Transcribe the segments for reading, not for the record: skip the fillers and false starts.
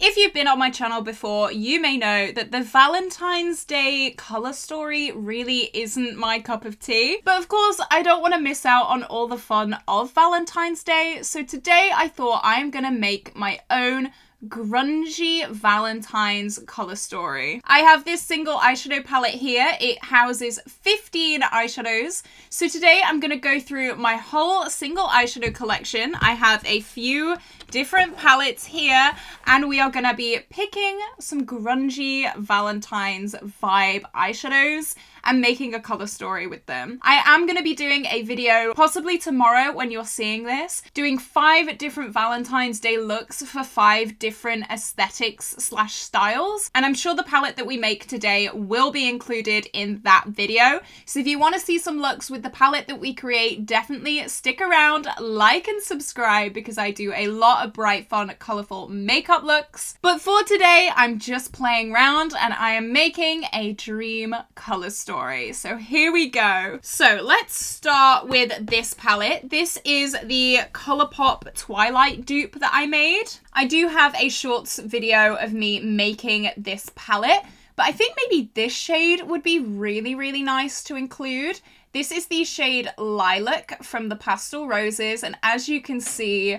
If you've been on my channel before, you may know that the Valentine's Day color story really isn't my cup of tea. But of course, I don't want to miss out on all the fun of Valentine's Day. So today I thought I'm gonna make my own grungy Valentine's color story. I have this single eyeshadow palette here. It houses 15 eyeshadows. So today I'm gonna go through my whole single eyeshadow collection. I have a few different palettes here, and we are gonna be picking some grungy Valentine's vibe eyeshadows and making a color story with them. I am going to be doing a video, possibly tomorrow when you're seeing this, doing 5 different Valentine's Day looks for 5 different aesthetics / styles. And I'm sure the palette that we make today will be included in that video. So if you want to see some looks with the palette that we create, definitely stick around, like and subscribe, because I do a lot of bright, fun, colorful makeup looks. But for today, I'm just playing around and I am making a dream color story. So here we go. So let's start with this palette. This is the Colourpop Twilight dupe that I made. I do have a shorts video of me making this palette, but I think maybe this shade would be really, really nice to include. This is the shade Lilac from the Pastel Roses, and as you can see,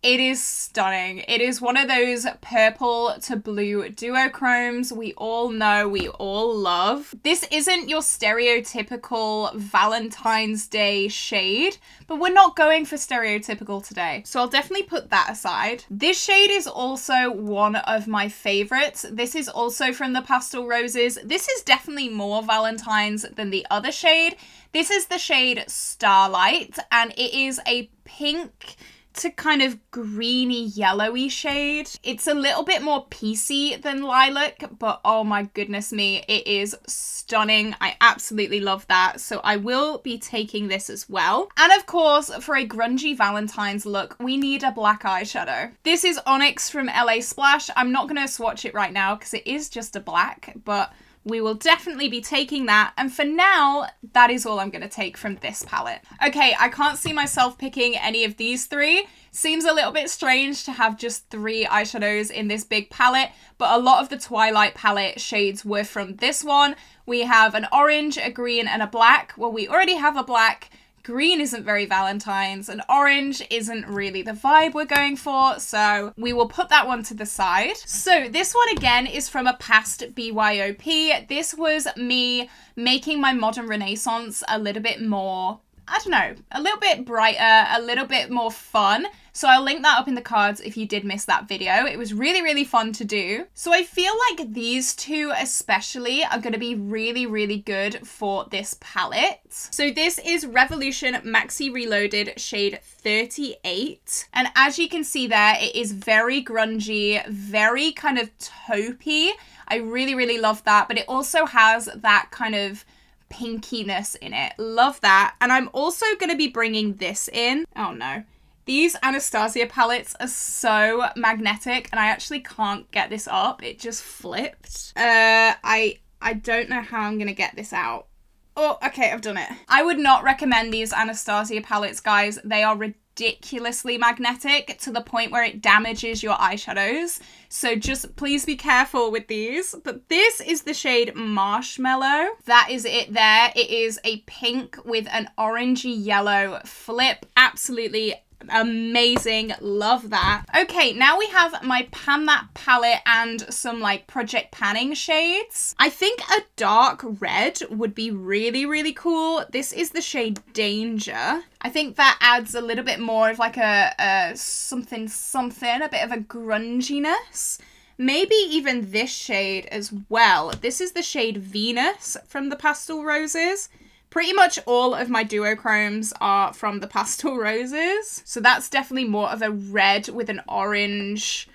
it is stunning. It is one of those purple to blue duochromes we all know, we all love. This isn't your stereotypical Valentine's Day shade, but we're not going for stereotypical today, so I'll definitely put that aside. This shade is also one of my favorites. This is also from the Pastel Roses. This is definitely more Valentine's than the other shade. This is the shade Starlight, and it is a pink to kind of greeny yellowy shade. It's a little bit more piecey than Lilac, but oh my goodness me, it is stunning. I absolutely love that. So I will be taking this as well. And of course, for a grungy Valentine's look, we need a black eyeshadow. This is Onyx from LA Splash. I'm not gonna swatch it right now because it is just a black, but we will definitely be taking that. And for now, that is all I'm going to take from this palette. Okay, I can't see myself picking any of these 3. Seems a little bit strange to have just 3 eyeshadows in this big palette, but a lot of the Twilight palette shades were from this one. We have an orange, a green, and a black. Well, we already have a black. Green isn't very Valentine's, and orange isn't really the vibe we're going for, so we will put that one to the side. So this one again is from a past BYOP. This was me making my Modern Renaissance a little bit more, I don't know, a little bit brighter, a little bit more fun. So I'll link that up in the cards if you did miss that video. It was really, really fun to do. So I feel like these 2 especially are going to be really, really good for this palette. So this is Revolution Maxi Reloaded shade 38. And as you can see there, it is very grungy, very kind of taupey. I really, really love that. But it also has that kind of pinkiness in it. Love that. And I'm also going to be bringing this in. Oh no. These Anastasia palettes are so magnetic, and I actually can't get this up. It just flipped. I don't know how I'm gonna get this out. Oh, okay, I've done it. I would not recommend these Anastasia palettes, guys. They are ridiculously magnetic to the point where it damages your eyeshadows. So just please be careful with these. But this is the shade Marshmallow. That is it there. It is a pink with an orangey yellow flip. Absolutely amazing. Love that. Okay, now we have my Pan That palette and some like Project Panning shades. I think a dark red would be really, really cool. This is the shade Danger. I think that adds a little bit more of like a something, a bit of a grunginess. Maybe even this shade as well. This is the shade Venus from the Pastel Roses. Pretty much all of my duochromes are from the Pastel Roses. So that's definitely more of a red with an orange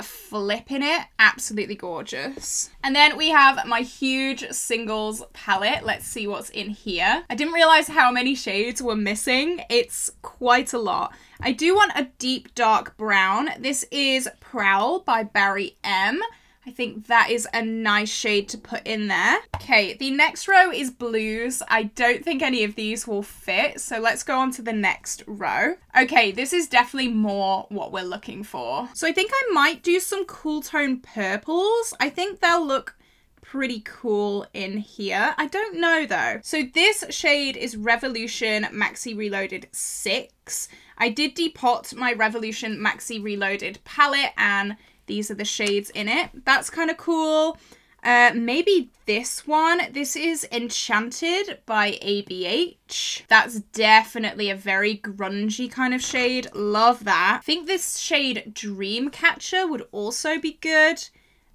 flip in it. Absolutely gorgeous. And then we have my huge singles palette. Let's see what's in here. I didn't realize how many shades were missing. It's quite a lot. I do want a deep dark brown. This is Prowl by Barry M. I I think that is a nice shade to put in there. Okay, the next row is blues. I don't think any of these will fit, so let's go on to the next row. Okay, this is definitely more what we're looking for. So I think I might do some cool tone purples. I think they'll look pretty cool in here. I don't know though. So this shade is Revolution Maxi Reloaded 6. I did depot my Revolution Maxi Reloaded palette and these are the shades in it. That's kind of cool. Maybe this one. This is Enchanted by ABH. That's definitely a very grungy kind of shade. Love that. I think this shade Dreamcatcher would also be good.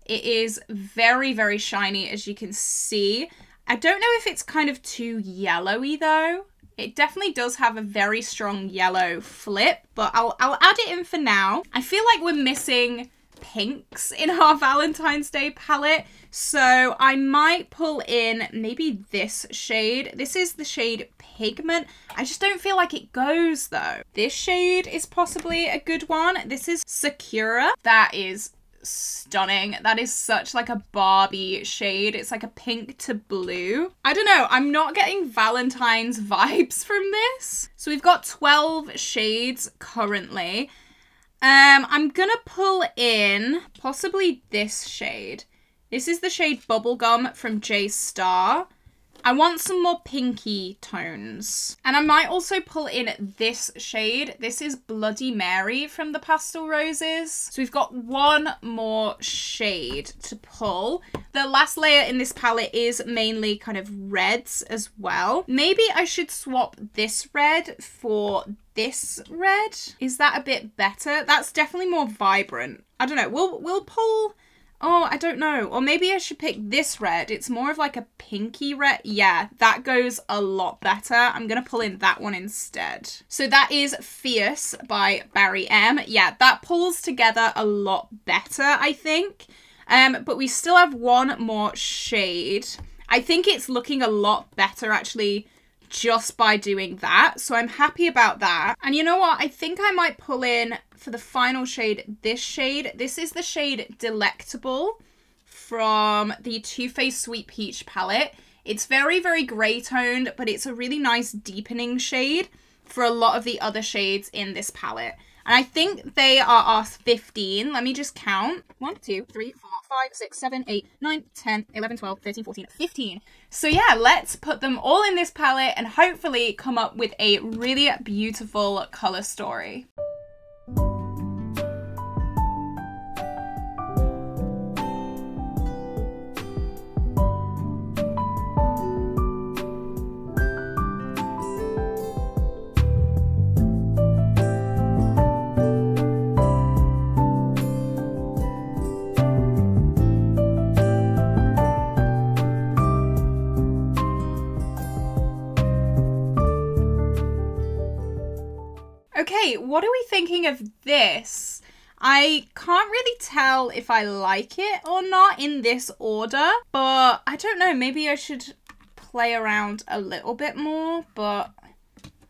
It is very, very shiny, as you can see. I don't know if it's kind of too yellowy though. It definitely does have a very strong yellow flip, but I'll add it in for now. I feel like we're missing pinks in our Valentine's Day palette, so I might pull in maybe this shade. This is the shade Pigment. I just don't feel like it goes though. This shade is possibly a good one. This is Sakura. That is stunning. That is such like a Barbie shade. It's like a pink to blue. I don't know. I'm not getting Valentine's vibes from this. So we've got 12 shades currently. I'm gonna pull in possibly this shade. This is the shade Bubblegum from J Star. I want some more pinky tones. And I might also pull in this shade. This is Bloody Mary from the Pastel Roses. So we've got one more shade to pull. The last layer in this palette is mainly kind of reds as well. Maybe I should swap this red for this red. Is that a bit better? That's definitely more vibrant. I don't know. We'll pull... Oh, I don't know. Or maybe I should pick this red. It's more of like a pinky red. Yeah, that goes a lot better. I'm going to pull in that one instead. So that is Fierce by Barry M. Yeah, that pulls together a lot better, I think. But we still have one more shade. I think it's looking a lot better, actually, just by doing that. So I'm happy about that. And you know what? I think I might pull in for the final shade, this shade. This is the shade Delectable from the Too Faced Sweet Peach palette. It's very, very grey toned, but it's a really nice deepening shade for a lot of the other shades in this palette. And I think they are 15. Let me just count. 1, 2, 3, 4, 5, 6, 7, 8, 9, 10, 11, 12, 13, 14, 15. So yeah, let's put them all in this palette and hopefully come up with a really beautiful colour story. Okay, what are we thinking of this? I can't really tell if I like it or not in this order, but I don't know, maybe I should play around a little bit more, but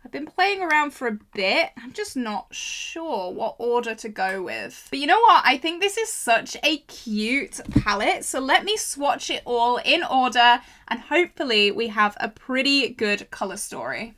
I've been playing around for a bit. I'm just not sure what order to go with. But you know what? I think this is such a cute palette, so let me swatch it all in order and hopefully we have a pretty good colour story.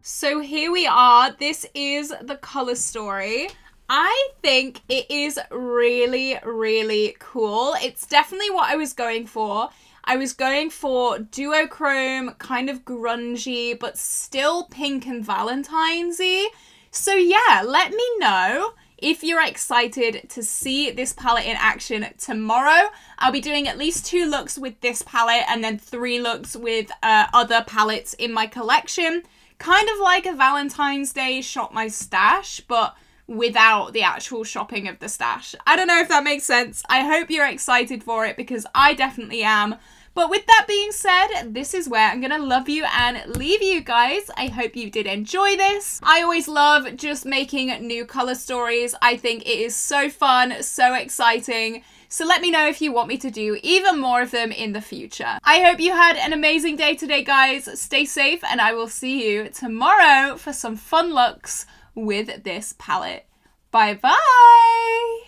So here we are. This is the color story. I think it is really, really cool. It's definitely what I was going for. I was going for duochrome, kind of grungy, but still pink and Valentine's-y. So yeah, let me know if you're excited to see this palette in action tomorrow. I'll be doing at least 2 looks with this palette and then 3 looks with other palettes in my collection. Kind of like a Valentine's Day shop my stash, but without the actual shopping of the stash. I don't know if that makes sense. I hope you're excited for it because I definitely am. But with that being said, this is where I'm gonna love you and leave you guys. I hope you did enjoy this. I always love just making new color stories. I think it is so fun, so exciting. So let me know if you want me to do even more of them in the future. I hope you had an amazing day today, guys. Stay safe, and I will see you tomorrow for some fun looks with this palette. Bye bye!